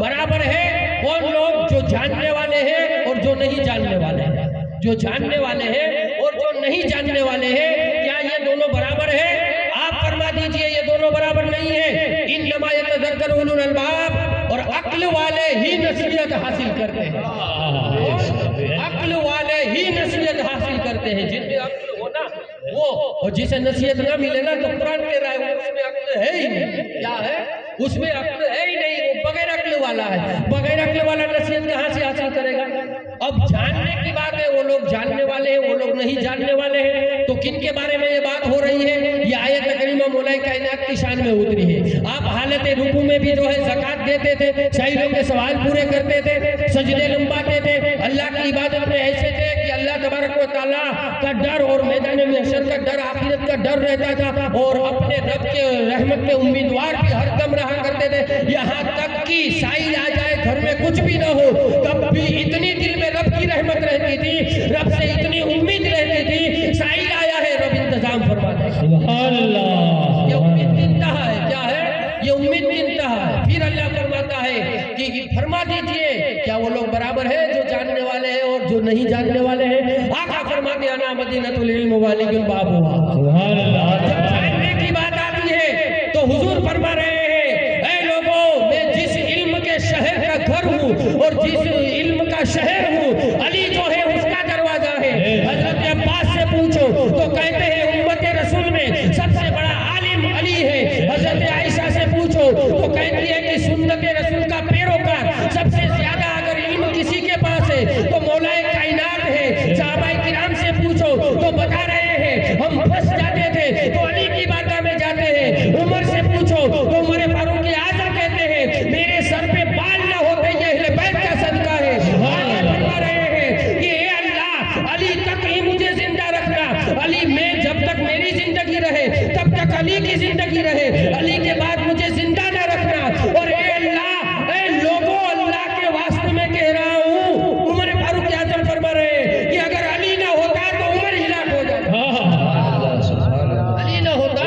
बराबर है कौन लोग? जो जानने वाले हैं और जो नहीं जानने वाले हैं। जो जानने वाले हैं और जो नहीं जानने वाले हैं, क्या ये दोनों बराबर है? आप फरमा दीजिए ये दोनों बराबर नहीं है। इन्नमा यतज़क्करु उलुल अलबाब, और अक्ल वाले ही नसीहत हासिल करते हैं। अक्ल वाले ही नसीहत हासिल करते हैं। जिनमें अक्ल हो ना वो, और जिसे नसीहत ना मिले ना तो कुरान कह रहा है उसमें अक्ल है ही नहीं। क्या है? उसमें अक्ल है ही नहीं, वो बगैर अक्ल वाला है। बगैर अक्ल वाला नसीहत कहाँ से हासिल करेगा? अब जानने की बात है, वो लोग जानने वाले हैं, वो लोग नहीं जानने वाले हैं। तो किन के बारे में ये बात हो रही है? ये आयत करीमा मौला कायनात की शान में उतरी है। आप हालत रुकू में भी जो है ज़कात देते थे, शहीदों के सवाल पूरे करते थे, सजदे लंबाते थे, अल्लाह की इबादत में ऐसे थे कि अल्लाह तबारक व तआला का डर और मैदान महशर का डर, आखिरत का डर रहता था, और अपने रब के रहमत के उम्मीदवार भी हर दम रहा करते थे। यहाँ तक कि साइल आ जाए, घर में कुछ भी ना हो, तब भी इतनी दिल में रब की रहमत रहती थी, रब से इतनी उम्मीद रहती थी, साइल आया है रब इंतजाम फरमा दे। सुभान अल्लाह। ये उम्मीद की इंतहा है। क्या है? ये उम्मीद की इंतहा है। फिर अल्लाह फरमाता है कि फरमा दीजिए क्या वो लोग बराबर है जो जानने वाले हैं और जो नहीं जानने वाले हैं? आका फरमाते हैं ना मदीनतुल इल्म वालिकुल बाबुहा। सुभान अल्लाह। जब जानने की बात आती है तो हुजूर फरमा रहे हैं, ऐ लोगों, मैं जिस इल्म के शहर का घर हूँ और जिस इल्म का शहर हूँ, अली जो है उसका दरवाजा है। हजरत अब्बास से पूछो तो कहते हैं उम्मत रसूल में सबसे बड़ा आलिम अली है। हजरत आयशा से पूछो तो कहती है कि सुन्नत रसूल का पैरोकार सबसे ज्यादा अगर इल्म किसी के पास है तो मौलाए कायनात है। सहाबाए किराम से पूछो तो बता रहे हैं हम फंस जाते थे तो अली की बारगाह में जाते हैं। उमर से पूछो तो उमर फारूक आजम कहते हैं मेरे सर पे बाल ना होते ये अहले बैत का सदका है। आगे फरमा रहे हैं कि हे अल्लाह, अली तक ही मुझे जिंदा रखना। अली में जब तक मेरी जिंदगी रहे तब तक अली की जिंदगी रहे, अली के बाद मुझे जिंदा न रखना। और ए अल्लाह, ए लोगों, अल्लाह के वास्ते में कह रहा हूँ, उमर फारूक आजम फरमा रहे हैं कि अगर अली ना होता तो उमर हिलाक हो जाता। अली ना होता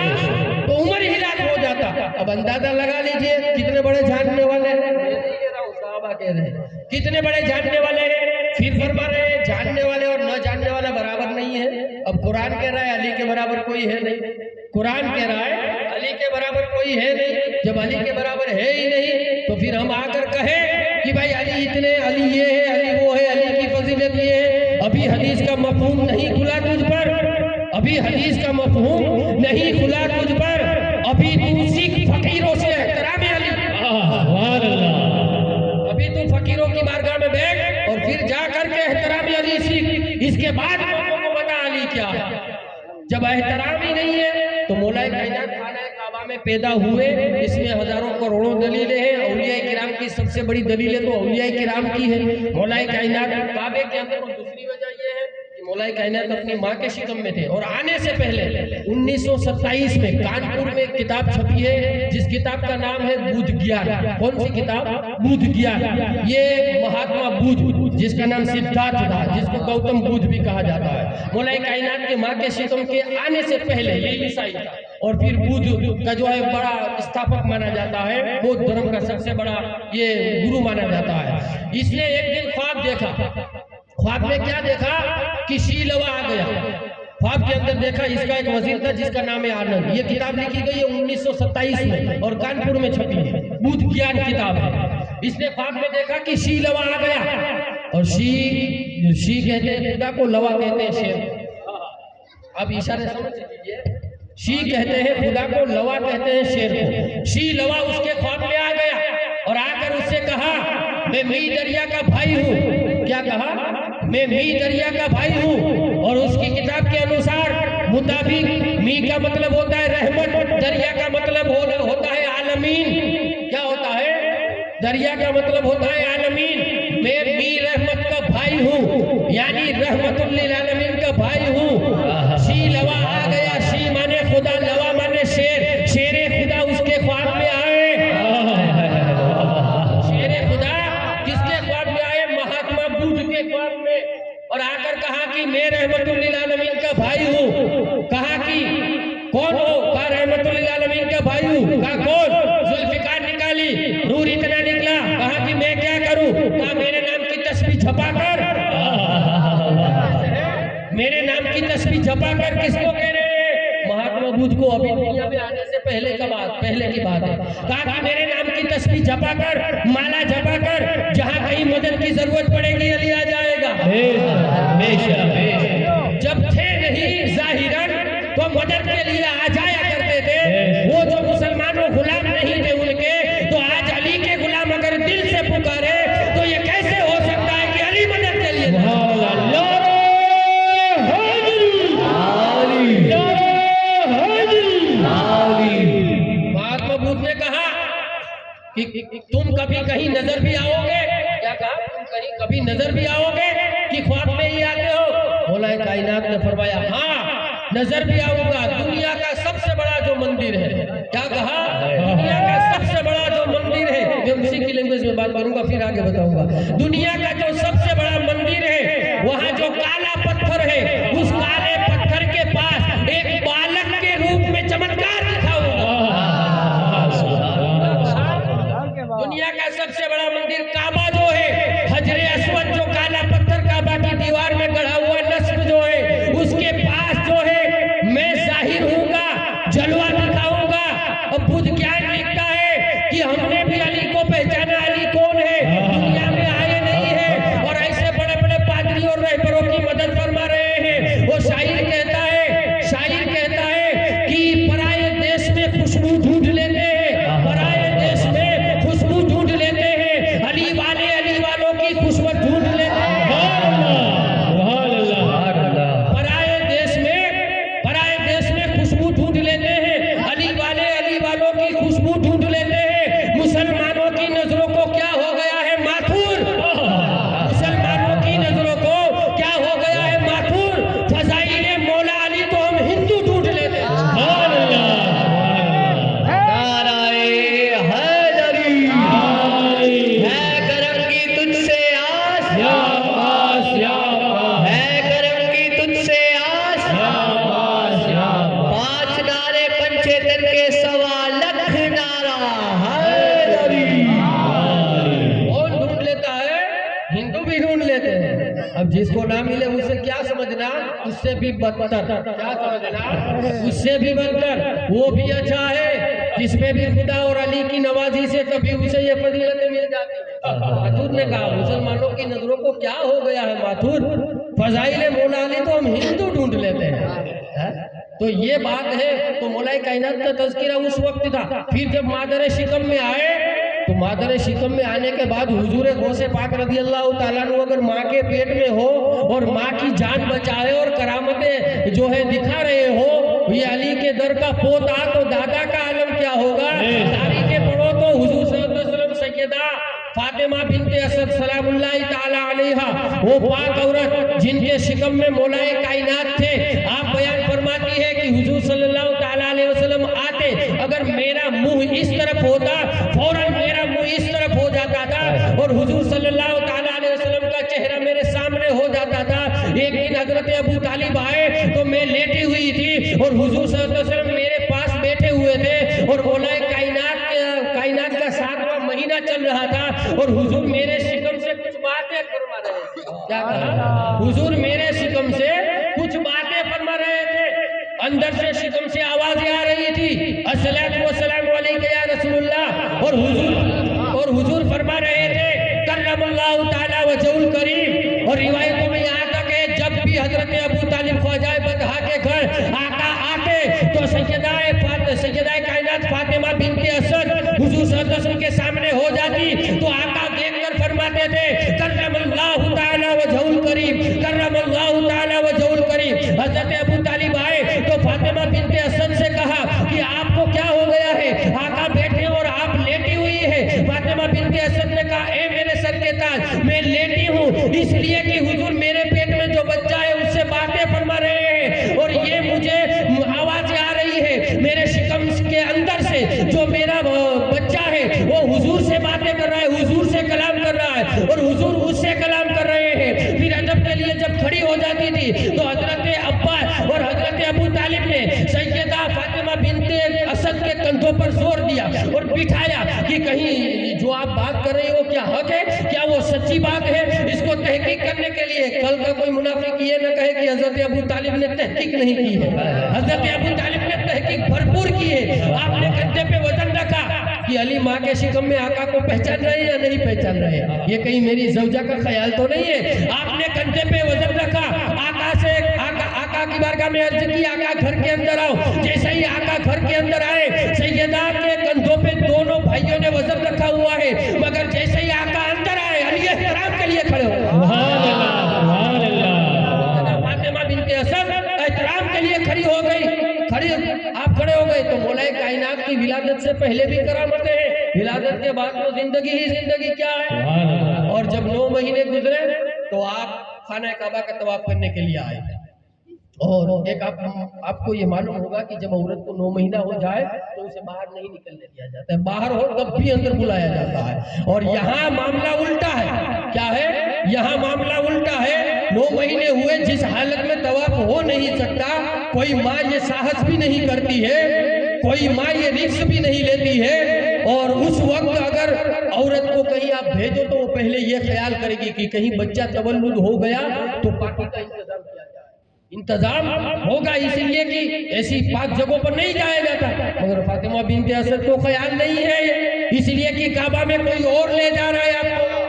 तो उमर हिलाक हो जाता। अब अंदाजा लगा लीजिए कितने बड़े जानने वाले हैं। साहबा कह रहे हैं कितने बड़े जानने वाले हैं। फिर फरमा रहे हैं जानने वाले और न जानने वाला बराबर नहीं है। अब कुरान कह रहा है अली के बराबर कोई है नहीं। कुरान कह रहा है अली के बराबर कोई है नहीं। जब अली के बराबर है ही नहीं तो फिर हम आकर कहें कि भाई अली इतने, अली ये है, अली वो है, अली की फजीलत ये है। अभी हदीस का मफहूम नहीं खुला तुझ पर, अभी हदीस का मफहूम नहीं खुला तुझ पर। अभी तू सीख फकीरों से एहतराम अली। अभी तू फकीरों की बारगाह में बैठ और फिर जा करके एहतराम अली सीख। इसके बाद लोगों को बता अली क्या है। जब एहतराम ही नहीं है तो मौलाए कायनात खाना काबा में पैदा हुए, इसमें हजारों करोड़ों दलीलें हैं। औलिया किराम की सबसे बड़ी दलीलें तो औलिया किराम की है। मौलाए कायनात काबे के अंदर, और दूसरी वजह यह है कि मौलाए कायनात अपनी माँ के शिकम में थे। और आने से पहले 1927 में कानपुर में एक किताब छपी है जिस किताब का नाम है बुद्ध ज्ञान। कौन सी किताब? बुद्ध ज्ञान। ये महात्मा बुद्ध जिसका नाम सिद्धार्थ था, जिसको गौतम बुद्ध भी कहा जाता है, मौलाए कायनात के माँ के शिकम के आने से पहले ये ईसाई था। और फिर बुद्ध का जो है बड़ा स्थापक माना जाता है, बौद्ध धर्म का सबसे बड़ा ये गुरु माना जाता है। इसने एक दिन ख्वाब देखा। ख्वाब में क्या देखा कि शीलवा आ गया। ख्वाब के अंदर देखा इसका एक वजीर था जिसका नाम है आनंद। ये किताब लिखी गई है 1927 में और कानपुर में छपी है। बुद्ध ज्ञान किताब है। इसने ख्वाब में देखा कि शीलवा आ गया। और शी कहते हैं खुदा को, लवा कहते हैं शेर। अब इशारे समझ लीजिए। शी कहते हैं खुदा को, लवा कहते हैं शेर को। शी लवा उसके ख्वाब में आ गया और आकर उससे कहा मैं मी दरिया का भाई हूँ। क्या कहा? मैं मी दरिया का भाई हूँ। और उसकी किताब के अनुसार मुताबिक मी का मतलब होता है रहमत, दरिया का मतलब होता है आलमीन। क्या होता है? दरिया का मतलब होता है आलमीन। मैं मी रहमत का भाई हूँ, यानी रहमतुल लिल आलमीन का भाई हूँ। शी लवा आ गया। शी माने खुदा, लवा माने शेर। शेरे खुदा उसके ख्वाब में आए। शेरे खुदा किसके ख्वाब में आए? महात्मा बुद्ध के ख्वाब में। और आकर कहा कि मैं रहमतुल लिल आलमीन का भाई हूँ। कहा कि कौन हो? कहा रहमतुल लिल आलमीन का भाई हूँ। कहा कौन? जुल्फिकार निकाली, नूर इतना निकला। कहा कि मैं क्या करूं? कहा मेरे नाम की तस्बीह छपा कर, मेरे नाम की तस्बीह छपा कर किसको कह रहे हैं? महात्मा बुद्ध को, अभी दुनिया में आने से पहले की बात है। कहा कि मेरे नाम की तस्बीह छपा कर, माला छपा कर, जहां कहीं मदद की जरूरत पड़ेगी अली आ जाएगा। जब थे नहीं जाहिरन तो मदद के लिए आ जाया करते थे। वो जो मुसलमानों गुलाम नहीं थे उनके, तो आज अली के गुलाम अगर दिल से पुकारे तो ये कैसे हो सकता है कि अली मदद के लिए? महात्मा बुद्ध ने कहा कि तुम कभी कहीं नजर भी आओगे। क्या कहा? तुम कहीं कभी नजर भी आओगे कि ख्वाब में ही आते हो? मौलाए कायनात ने फरमाया हाँ नजर भी आऊंगा। दुनिया का सबसे बड़ा जो मंदिर है, क्या कहा? दुनिया का सबसे बड़ा जो मंदिर है, मैं उसी की लैंग्वेज में बात करूंगा फिर आगे बताऊंगा। दुनिया का जो सबसे बड़ा मंदिर है, वहाँ जो काला पत्थर है, उस काले पत्थर के पास एक बालक के रूप में चमत्कार दिखाऊंगा। दुनिया का सबसे बड़ा मंदिर काबा जो है, हजरे अस्वद जो काला पत्थर काबा की दीवार में गढ़ा हुआ नस्ब जो है, उसके पास जो है मैं जाहिर होऊंगा, जलवा दिखाऊंगा। अब बुद्ध क्या लिखता है कि हमने भी अली को पहचाना, अली कौन है? दुनिया में आए नहीं है और ऐसे बड़े बड़े पादरी और रहबरों की मदद फरमा रहे हैं। वो शायर कहता है कि पराये देश में खुशबू ढूंढ लेते हैं, पराये देश में खुशबू ढूंढ लेते हैं, अली वालों की खुशबू ढूंढ लेते हैं। पराये देश में खुशबू ढूंढ लेते हैं, अली वालों की खुशबू ढूंढ लेते हैं। मुसलमानों की नजरों को क्या हो गया है माथुर? मुसलमानों की नजरों को क्या हो गया है माथुर? फजाइले मौला अली तो हम हिंदू ढूंढ लेते हैं। अब जिसको ना मिले उसे क्या समझना, उससे भी बदतर। क्या समझना? उससे भी बदतर। वो भी अच्छा है जिसमें भी खुदा और अली की नवाजी से कभी उसे ये फजीलतें मिल जाती है। माथुर ने कहा मुसलमानों की नजरों को क्या हो गया है माथुर? फजाइले मौला अली तो हम हिंदू ढूंढ लेते हैं। तो ये बात है। तो मौलाए कायनात का तज़किरा उस वक्त था। फिर जब मादर शिकम में आए, तो मादर शिकम में आने के बाद हुजूर गौसे पाक रज़ी अल्लाह ताला अन्हु अगर माँ के पेट में हो और माँ की जान बचाए और करामतें जो है दिखा रहे हो, ये अली के दर का पोता तो दादा का आलम क्या होगा? तारीखें पढ़ो तो हुजूर सल्लल्लाहु अलैहि वसल्लम सैयदा फातिमा बिनते असद सलामुल्लाहि ताला अलैहा, वो पाक औरत जिनके शिकम में मौलाए कायनात थे, आप बयान फरमाती है कि हुजूर सल्लल्लाहु ताला अलैहि वसल्लम आते, अगर मेरा मुंह इस तरफ होता फौरन मेरा मुंह इस तरफ हो जाता था और हुजूर सल्लल्लाहु ताला अलैहि वसल्लम का चेहरा मेरे सामने हो जाता था। एक दिन हजरत अबू तालिब आए तो मैं लेटी हुई थी और हुजूर सल्लल्लाहु अलैहि वसल्लम मेरे पास बैठे हुए थे और मौलाए कायनात का 7वां महीना चल रहा था और हुजूर मेरे शिकम से कुछ बातें फरमा रहे थे। क्या कहा? हुजूर मेरे शिकम से कुछ बातें फरमा रहे थे। अंदर से शिकम से आवाजें आ रही थी, अस्सलातु वस्सलामु अलैका या रसूलुल्लाह, और हुजूर फरमा रहे थे कर्रमल्लाहु ताला वजहुल करीम। और रिवायतों में यहाँ तक है जब भी हजरत अबू तालिब ख्वाजा बदहा के घर आका आते तो सैयदाए कायनात फातिमा बिनते असद हुजूर सल्लल्लाहु अलैहि वसल्लम के सामने हो जाती तो आका देखकर फरमाते थे कर्रमल्लाहु ताला वजहुल करीम, कर्रमल्लाहु ताला वजहुल करीम। हजरत अबू तालिब आए तो फातिमा बिनते असद से कहा कि आपको क्या हो गया है? आका बैठे और आप लेटी हुई है। फातिमा बिनते असद ने कहा ए मेरे सर के ताज, मैं लेटी हूँ इसलिए कि हुजूर मेरे पेट में जो बच्चा है उससे बातें फरमा रहे हैं और ये मुझे आवाजें आ रही है मेरे शिकम के अंदर से, जो मेरा बच्चा है वो हुजूर से बातें कर रहा है, हुजूर से कलाम कर रहा है और हुजूर उससे कलाम कर रहे हैं। फिर अदब के लिए जब खड़ी हो जाती थी तो हजरत अब्बास और हजरत अबू तालिब ने सैयदा फातिमा बिनते असद के कंधों पर जोर दिया और बिठाया कि कहीं जो आप बात कर रहे हो क्या हक है, क्या वो सच्ची बात है, इसको तहकीक करने के लिए कल का कोई मुनाफिक ये न कहे कि हजरत अबू तालिब ने तहकीक नहीं की है। हजरत अबू तालिब ने तहकीक भरपूर की है। आपने कंधे पे वजन रखा कि अली माँ के शिकम में आका को पहचान रहे हैं या नहीं पहचान रहे हैं, ये कहीं मेरी जौजा का ख्याल तो नहीं है। आपने कंधे पे वजन रखा, आका से आका की बारगाह में अर्ज की आका घर के अंदर आओ। जैसे ही आका घर के अंदर आए, सैयदा के कंधों पे दोनों भाइयों ने वजन रखा हुआ है, मगर जैसे ही आका अंदर आए अली एहतराम के लिए खड़े हो। सुभान अल्लाह, सुभान अल्लाह। फातिमा बिनते असद एहतराम के लिए खड़ी हो गई। आप खड़े हो गए तो मौलाए कायनात की विलादत से पहले भी करामतें हैं, विलादत के बाद तो जिंदगी ही जिंदगी क्या है। और जब 9 महीने गुजरे तो आप खाना काबा का तवाफ करने के लिए आए। और एक आपको ये मालूम होगा कि जब औरत को 9 महीना हो जाए तो उसे बाहर नहीं निकलने दिया जाता है, बाहर हो तब भी अंदर बुलाया जाता है। और यहाँ मामला उल्टा है। क्या है? यहाँ मामला उल्टा है। 9 महीने हुए, जिस हालत में तवाफ हो नहीं सकता, कोई माँ ये साहस भी नहीं करती है, कोई माँ ये रिस्क भी नहीं लेती है। और उस वक्त अगर औरत को कहीं आप भेजो तो वो पहले ये ख्याल करेगी कि कहीं बच्चा तवल्लुद हो गया तो पार्टी का इंतजाम किया जाए। इंतजाम होगा इसलिए कि ऐसी पाक जगहों पर नहीं जाया जाता। मगर फातिमा बिनते असद को ख्याल नहीं है, इसलिए कि काबा में कोई और ले जा रहा है आपको,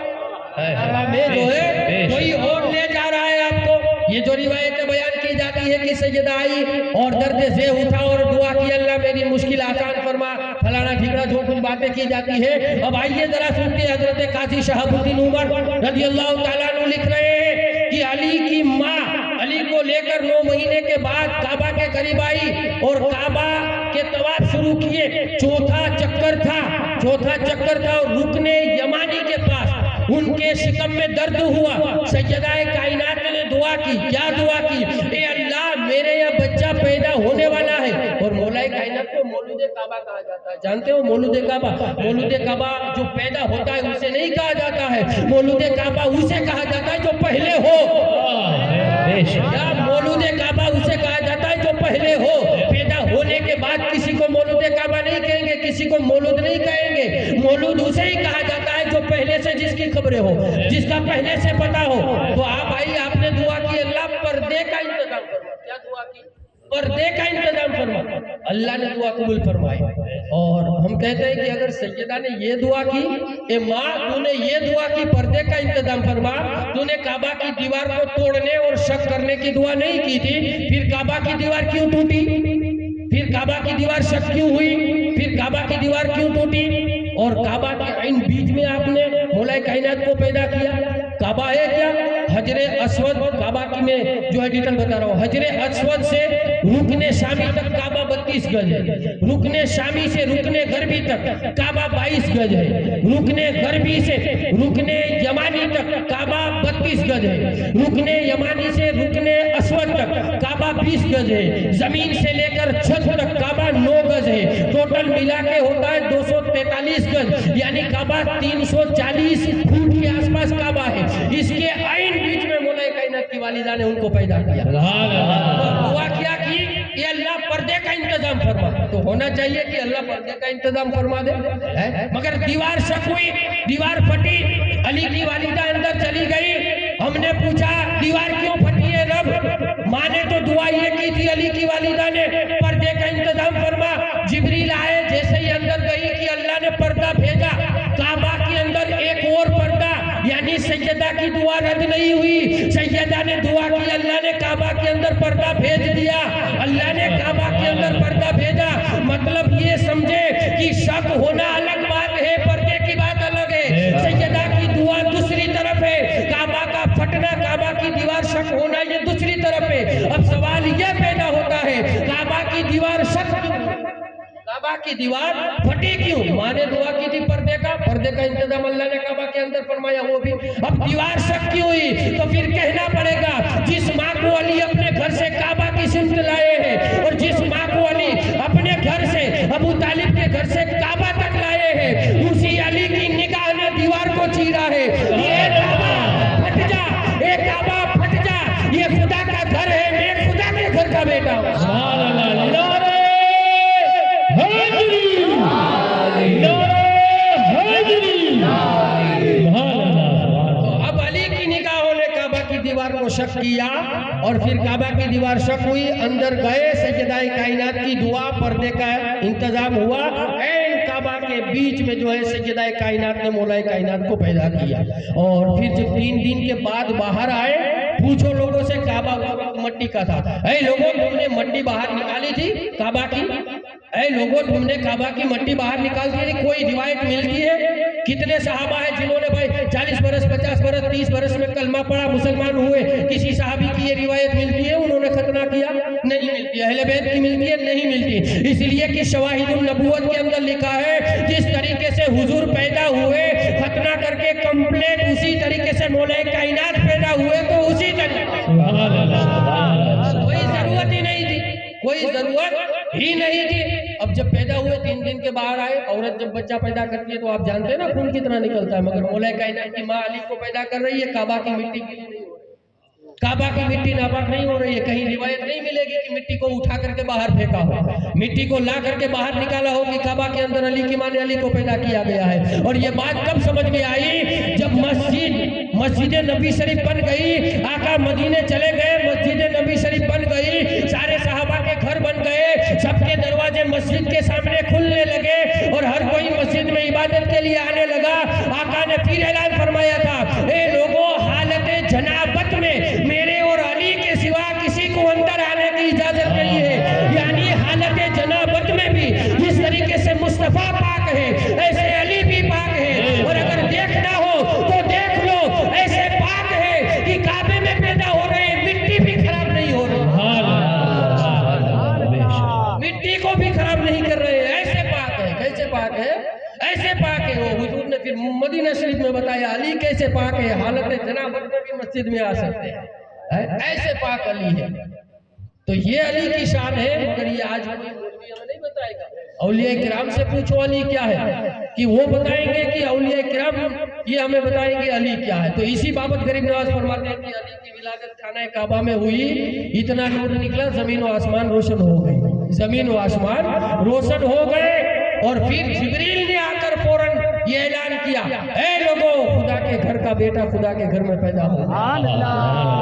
काबा में जो है कोई और ले जा रहा है आपको। ये जो रिवायतें बयान की जाती है कि सैयदा आई और दर्द से उठा और दुआ की, अल्लाह मेरी मुश्किल आसान फरमा, फलाना ठिकरा, जो कुछ बातें की जाती है। अब आइए जरा सुनते हैं। हजरत काजी शहाबुद्दीन उमर रज़ियल्लाहु ताला अन्हु लिख रहे हैं कि अली की माँ अली को लेकर 9 महीने के बाद काबा के करीब आई और काबा के तवाफ शुरू किए। चौथा चक्कर था और रुकने यमानी के पास उनके शिकम में दर्द हुआ। सैयदाए कायनात ने दुआ की। क्या दुआ की? ए अल्लाह, मेरे यहाँ बच्चा पैदा होने वाला है। और मौलाए कायनात को मौलूदे काबा कहा जाता है। जानते हो मौलूदे काबा? मौलूदे काबा जो पैदा होता है उसे नहीं कहा जाता है, मौलूदे काबा उसे कहा जाता है जो पहले हो। या मौलूदे काबा उसे कहा जाता है जो पहले हो। पैदा होने के बाद किसी को मौलूदे काबा नहीं कहेंगे, किसी को मौलूद नहीं कहेंगे। मौलूद उसे ही कहा जाता है जो पहले से जिसकी खबरें हो, जिसका पहले से पता हो। तो आप भाई आपने दुआ की, अल्लाह पर्दे का इंतजाम फरमा। क्या दुआ की? पर्दे का इंतजाम फरमा। अल्लाह ने दुआ कबूल फरमाई। और हम कहते हैं कि अगर सैयदा ने ये दुआ की, ए माँ तूने ये दुआ की पर्दे का इंतजाम फरमा, तूने काबा की दीवार को तोड़ने और शक करने की दुआ नहीं की थी, फिर काबा की दीवार क्यों टूटी? फिर काबा की दीवार शक क्यों हुई? फिर काबा की दीवार क्यों टूटी? और काबा के इन बीच में आपने मौलाए कायनात को पैदा किया। काबा है क्या? हजरे अस्वद, काबा की मैं जो है डिटेल बता रहा हूँ। हजरे अस्वद से रुकने शामी तक काबा 32 गज है। रुकने शामी से रुकने गरबी तक काबा 22 गज है। रुकने गरबी से रुकने यमानी तक काबा 32 गज है। रुकने यमानी से रुकने अस्वद तक काबा 20 गज है। जमीन से लेकर छत तक काबा 9 गज है। टोटल मिला के होता है 243 गज, यानी काबा 340 फुट के आसपास काबा है। इसके आइन बीच में मौलाए कायनात की वालिदा ने उनको पैदा किया। दुआ क्या की? ये अल्लाह पर्दे का इंतजाम फरमा। तो होना चाहिए कि अल्लाह पर्दे का इंतजाम फरमा दे, मगर दीवार शक हुई, दीवार फटी, अली की वालिदा अंदर चली गई। हमने पूछा दीवार क्यों फटी है रब? माँ ने तो दुआ ये की थी, अली की वालिदा ने पर्दे का इंतजाम फरमा। जिब्रील आए, जैसे ही अंदर गई कि अल्लाह ने पर्दा भेजा। काबा के अंदर एक और पर्दा, यानी सैयदा की दुआ रद्द नहीं हुई। सैयदा ने दुआ की, अल्लाह ने काबा के अंदर पर्दा भेज दिया। अल्लाह ने काबा के अंदर पर्दा भेजा। मतलब ये समझे कि शक होना अलग बात है, पर्दे की बात अलग है। सैयदा की दुआ दूसरी तरफ है, काबा का फटना, काबा की दीवार शक होना ये दूसरी तरफ है। अब सवाल यह पैदा होता है, काबा की दीवार शक, काबा की दीवार फटी क्यों? माँ ने दुआ की थी पर्दे का इंतजाम अल्लाह ने काबा के अंदर फरमाया, वो भी। अब दीवार शक क्यों हुई? तो फिर कहना पड़ेगा जिस माँ को अली अपने घर से काबा की सिमत लाए हैं और जिस माँ को अली अपने घर से अबू तालिब के घर से काबा तक लाए हैं, उसी अली की निगाह ने दीवार को चीरा है। ये काबा फट जा, ये काबा फट जा, ये खुदा का घर है, मैं खुदा के घर का बेटा हूँ। शक किया और फिर काबा की दीवार शक हुई, अंदर गए, सैयदाए कायनात की दुआ, पर्दे का इंतजाम हुआ, ऐन काबा के बीच में जो है सैयदाए कायनात ने मौलाए कायनात को पैदा किया। और फिर जब 3 दिन के बाद बाहर आए, पूछो लोगों से, काबा मट्टी का था। ऐ लोगों, तुमने मट्टी बाहर निकाली थी काबा की? ऐ लोगों, तुमने काबा की मट्टी बाहर निकाल दी? कोई रिवायत मिलती है? कितने सहाबा है जिन्होंने भाई 40 बरस, 50 बरस, 30 बरस में कलमा पढ़ा, मुसलमान हुए? किसी सहाबी की ये रिवायत मिलती है उन्होंने खतना किया? नहीं मिलती। अहले बैत की मिलती है? नहीं मिलती। इसलिए कि शवाहिदुन नबुव्वत के अंदर लिखा है, जिस तरीके से हुजूर पैदा हुए, खतना करके कंप्लीट उसी तरीके से मौलाए कायनात पैदा हुए, तो उसी तरीके कोई जरूरत ही नहीं थी, कोई जरूरत ही नहीं थी। अब जब पैदा हुए 3 दिन के बाहर आए, औरत जब बच्चा पैदा करती है तो आप जानते हैं ना खून कितना निकलता है, मगर मौलाए कायनात की माँ अली को पैदा कर रही है, काबा की मिट्टी के लिए नहीं हो रही, काबा की मिट्टी नापाक नहीं हो रही है। कहीं रिवायत नहीं मिलेगी कि मिट्टी को उठा करके बाहर फेंका हो, मिट्टी को ला करके बाहर निकाला हो कि काबा के अंदर अली की मां ने अली को पैदा किया गया है। और ये बात कब समझ में आई? जब मस्जिद नबी शरीफ बन गई, आका मदीने चले गए, मस्जिद नबी शरीफ बन गई, सारे सहाबा के घर बन गए, सबके दरवाजे मस्जिद के सामने खुलने लगे और हर कोई मस्जिद में इबादत के लिए आने लगा। आका ने फिर ऐलान फरमाया था, ए लोगों, हालत जनाबत में मेरे और अली के सिवा किसी को अंदर आने की इजाजत नहीं है। यानी हालत जनाबत में भी जिस तरीके से मुस्तफा पाक है, ऐसे अली भी पाक है। और अगर देखना हो तो देख लो, ऐसे पाक है कि काबे में पैदा हो रहे, मिट्टी भी खराब नहीं हो रही, मिट्टी को भी खराब नहीं कर रहे, ऐसे पाक है। कैसे पाक है? ऐसे पाक है। वो हुजूर ने फिर मदीना शरीफ में बताया, अली कैसे पाक है, हालत जनाबत में भी मस्जिद में आ सकते हैं, ऐसे पाक अली है। तो ये अली की शान है, मगर ये आज हमें नहीं बताएगा। औलिया किराम से पूछो अली क्या है, कि वो बताएंगे कि औलिया किराम ये हमें बताएंगे अली क्या है। तो इसी बाबत गरीब नवाज फरमाते हैं कि अली की विलादत खाना काबा में हुई, इतना नूर निकला, जमीन और आसमान रोशन हो गए, जमीन और आसमान रोशन हो गए। और फिर जिब्रील ने आकर फौरन ये ऐलान किया, ऐ लोगों, खुदा के घर का बेटा खुदा के घर में पैदा हो गया,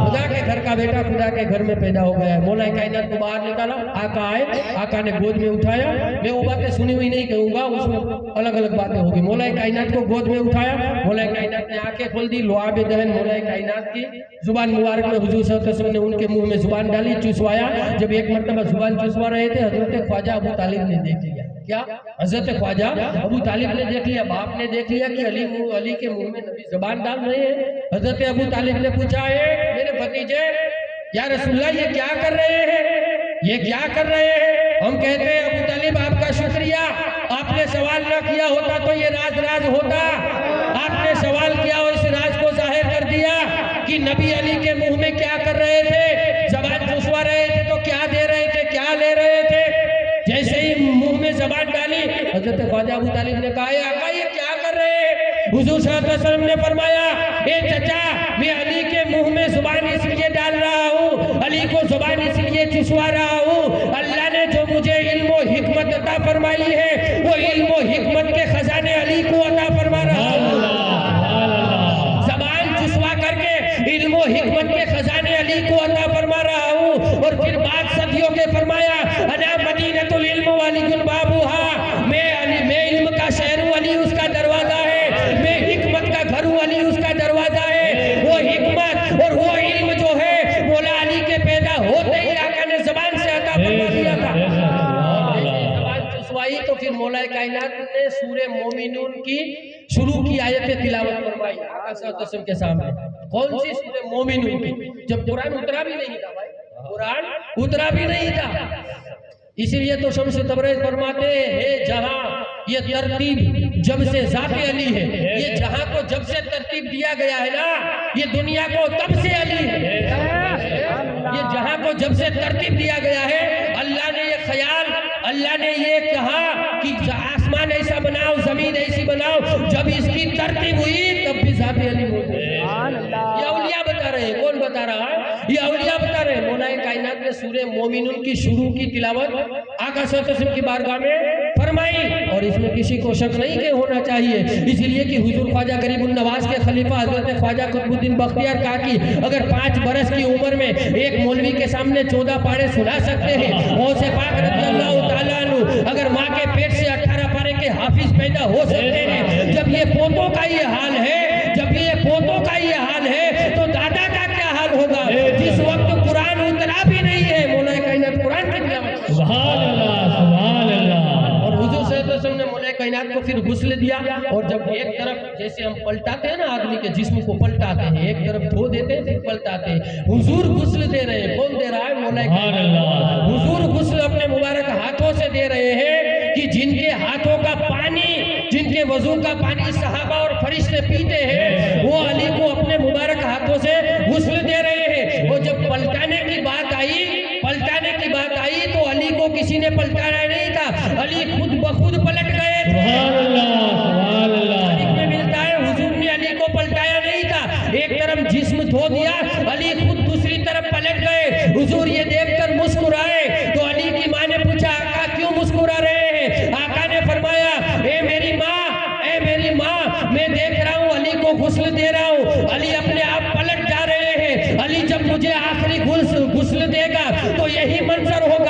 खुदा के घर का बेटा खुदा के घर में पैदा हो गया है। मौलाए कायनात को बाहर निकाला, आका आए, आका ने गोद में उठाया। मैं वो बातें सुनी हुई नहीं कहूंगा, उसमें अलग अलग बातें होगी। मौलाए कायनात को गोद में उठाया, मौलाए कायनात ने आंखें खोल दी, लुआब दहन मौलाए कायनात की जुबान मुबारक में हुजूर सल्लल्लाहु अलैहि वसल्लम ने उनके मुंह में जुबान डाली, चुसवाया। जब एक मरतबा जुबान चुसवा रहे थे, हजरत ख्वाजा अबू तालिब ने देख लिया। क्या? हजरत ख्वाजा अबू तालिब ने देख लिया, बाप ने देख लिया कि अली के मुंह में नबी जुबान डाल रहे हैं। हजरत अबू तालिब ने पूछा, है मेरे भतीजे, या रसूलल्लाह, ये क्या कर रहे हैं, ये क्या कर रहे हैं? हम कहते हैं, अबू तालिब आपका शुक्रिया, आपने सवाल ना किया होता तो ये राज होता। आपने सवाल किया और इस राज को जाहिर कर दिया कि नबी अली के मुंह में क्या कर रहे थे, जबान चुसवा रहे थे तो क्या दे रहे थे, क्या ले रहे थे। जैसे ही मुंह में जबान डाली, हजरत ख्वाजा अबू तालिब ने कहा, आका ये क्या कर रहे हैं? हुजूर सल्लल्लाहु अलैहि वसल्लम ने फरमाया, ए चचा, मैं अली के मुंह में जुबान इसलिए डाल रहा हूँ, अली को जुबान इसलिए चुसवा रहा हूँ, अल्लाह ने जो मुझे इल्म और हिकमत अता फरमाई है, वो इल्म और हिकमत के खजाने अली को अता फरमा रहा हूँ। जबान चुसवा करके इल्म और हिकमत के खजाने अली को अता फरमा रहा हूँ। और फिर बात सदियों के फरमाया, अना मदीनतुल इल्म वाली बाबूहा, मैं इल्म का शहर हूँ, अली उसका दरवाजा है, मैं हिकमत का घर हूँ, अली उसका दरवाजा है। वो हिकमत और वो इल्म जो है, मौला अली के पैदा होते ही आका ने जबान से अता फरमा दिया था। जबान चुसवाई तो फिर मौला कायनात ने सूरे मोमिनून की शुरू की आयत तिलावत फरमाई आका सल्लल्लाहु अलैहि वसल्लम के सामने। कौन सी? सूरे मोमिनून की, जब कुरान उतरा भी नहीं था भाई, कुरान उतरा भी नहीं था। इसीलिए तो शम्स तबरेज फरमाते हैं, जहां ये तरतीब जब से ज़ाते अली है, ये जहां को जब से तरतीब दिया गया है ना, ये दुनिया को तब से अली है। ये जहां को जब से तरतीब दिया गया है, अल्लाह ने ये ख्याल, अल्लाह ने ये कहा कि आसमान ऐसा बनाओ, जमीन ऐसी बनाओ, जब इसकी तरतीब हुई तब भी ज़ाते अली मौजूद है। ये औलिया बता रहे हैं। कौन बता रहा है? ये औलिया बता रहे हैं। मौलाए कायनात ने सूरे मोमिनून की शुरू की तिलावत आका सल्लल्लाहु अलैहि वसल्लम की बारगाह में फरमा फरमाई और इसमें किसी को शक नहीं के होना चाहिए, इसलिए कि हुजूर ख्वाजा गरीबुल नवाज के खलीफा हजरत ख्वाजा कुतुबुद्दीन बख्तियार काकी अगर 5 बरस की उम्र में एक मौलवी के सामने 14 पारे सुना सकते हैं, गौसे पाक रज़ियल्लाहु ताला अन्हु अगर माँ के पेट से 18 पारे के हाफिज पैदा हो सकते हैं, जब ये पोतों का ये हाल है, जब ये पोतों का ये हाल है तो दादा का क्या हाल होगा जिस वक्त कुरान उतरा भी नहीं है। मौला कायनात कुरान की तिलावत, सुभान अल्लाह, सुभान अल्लाह। और हुजूर सल्लल्लाहु अलैहि वसल्लम ने मौला कायनात को फिर गुस्ल दिया, और जब एक तरफ जैसे हम पलटाते हैं ना, आदमी के जिस्म को पलटाते हैं, एक तरफ धो देते हैं फिर पलटाते हैं, हुजूर गुस्ल दे रहे हैं। कौन दे रहा है? मौला कायनात। हुजूर गुस्ल अपने मुबारक हाथों से दे रहे हैं कि जिनके हाथों का पानी, जिनके वजू का पानी सहाबा और फरिश्ते पीते हैं, वो अली को अपने मुबारक हाथों से गुस्ल दे रहे हैं। और जब पलटाने की बात आई तो अली को किसी ने पलटाना नहीं था, अली खुद ब खुद पलट गए थे। सुभान अल्लाह, सुभान अल्लाह। तारीख में मिलता है हुजूर ने अली को पलटाया नहीं था, एक तरफ जिस्म धो दिया, अली खुद दूसरी तरफ पलट गए। हुजूर ये देखकर मुस्कुराए तो अली की माँ ने पूछा, आका क्यों मुस्कुरा रहे हैं? आका ने फरमाया, ए मेरी माँ, मैं देख रहा हूँ अली को गुस्ल दे रहा हूँ, अली अपने आप पलट जा रहे हैं। अली जब मुझे आखिरी गुस्ल देगा तो यही मंजर होगा